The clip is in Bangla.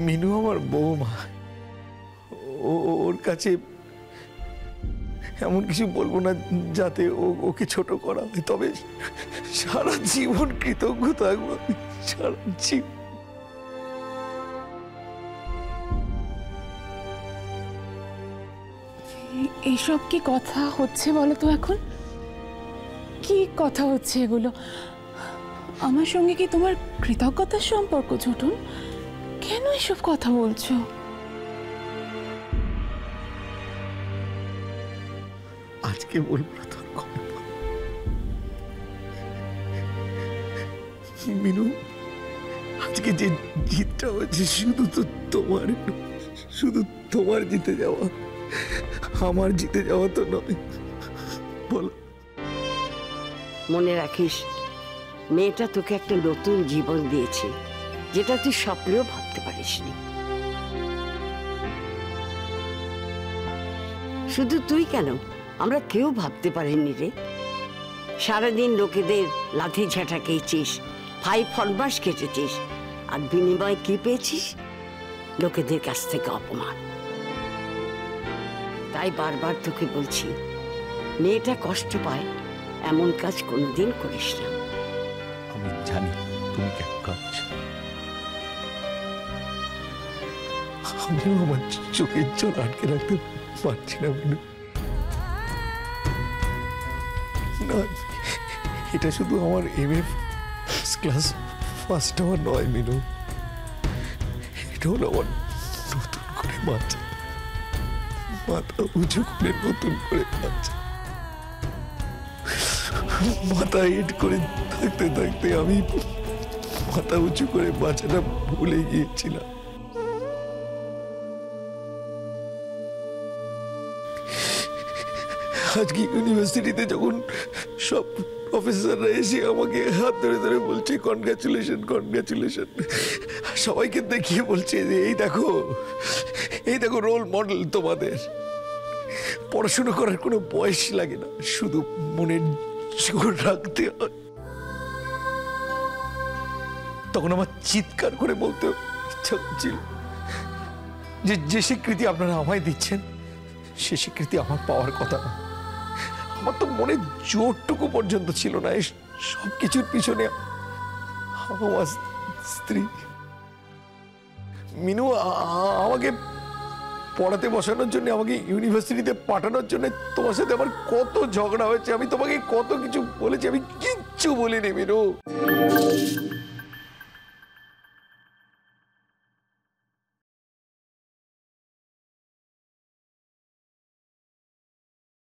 মিনু আমার বৌমা, ওর কাছে এমন কিছু বলবো না যাতে ওকে ছোট করা হয়, তবে সারা জীবন কৃতজ্ঞ থাকবো, সারা জীবন। এসব কি কথা হচ্ছে বলো তো? এখন কি কথা হচ্ছে এগুলো? আমার সঙ্গে কি তোমার কৃতজ্ঞতার সম্পর্ক ছোটন? কেন এসব কথা বলছো? আজকে বলবো তোর মিনু, আজকে যে জিতটা হচ্ছে শুধু তো তোমার, শুধু তোমার জিতে যাওয়া, আমার জিতে যাওয়া তো নয়। বলো। মনে রাখিস, মেয়েটা তোকে একটা নতুন জীবন দিয়েছে, যেটা তুই স্বপ্নেও ভাবতে পারিসনি। শুধু তুই কেন, আমরা কেউ ভাবতে পারিনি রে। সারাদিন লোকেদের লাথি ঝাঁটা খেয়েছিস, ফাই ফরমাস কেটেছিস, আর বিনিময়ে কি পেয়েছিস? লোকেদের কাছ থেকে অপমান। তাই বারবার তোকে বলছি, মেয়েটা কষ্ট পায় এমন কাজ কোনোদিন করিস না। আমি জানি তুমি কেন কাঁদছো, আমিও আমার চোখের জল আটকে রাখতে পারছি না মিনু। না, এটা শুধু আমার MA ক্লাস ফার্স্ট হওয়ার নয় মিনু, এটা হলো আমার নতুন করে বাঁচা, মাথা উঁচু করে নতুন করে বাঁচা। মাথা হেঁট করে থাকতে থাকতে আমি মাথা উঁচু করে বাঁচাটা ভুলে গিয়েছিলাম। আজকে ইউনিভার্সিটিতে যখন সব প্রফেসররা এসে আমাকে হাত ধরে ধরে বলছে কনগ্রাচুলেশন কনগ্রাচুলেশন, সবাইকে দেখিয়ে বলছে যে এই দেখো রোল মডেল তোমাদের, পড়াশোনা করার কোনো বয়স লাগে না, শুধু মনের জোর রাখতে হয়। তখন আমার চিৎকার করে বলতে ইচ্ছা হচ্ছিল যে স্বীকৃতি আপনারা আমায় দিচ্ছেন, সে স্বীকৃতি আমার পাওয়ার কথা না। আমার তো মনে জোরটুকু পর্যন্ত ছিল না। এই সবকিছুর পিছনে আমার স্ত্রী মিনু আমাকে পড়াতে বসানোর জন্য, আমাকে ইউনিভার্সিটিতে পাঠানোর জন্য তোমার সাথে আমার কত ঝগড়া হয়েছে, আমি তোমাকে কত কিছু বলেছি, আমি কিচ্ছু বলিনি মিনু।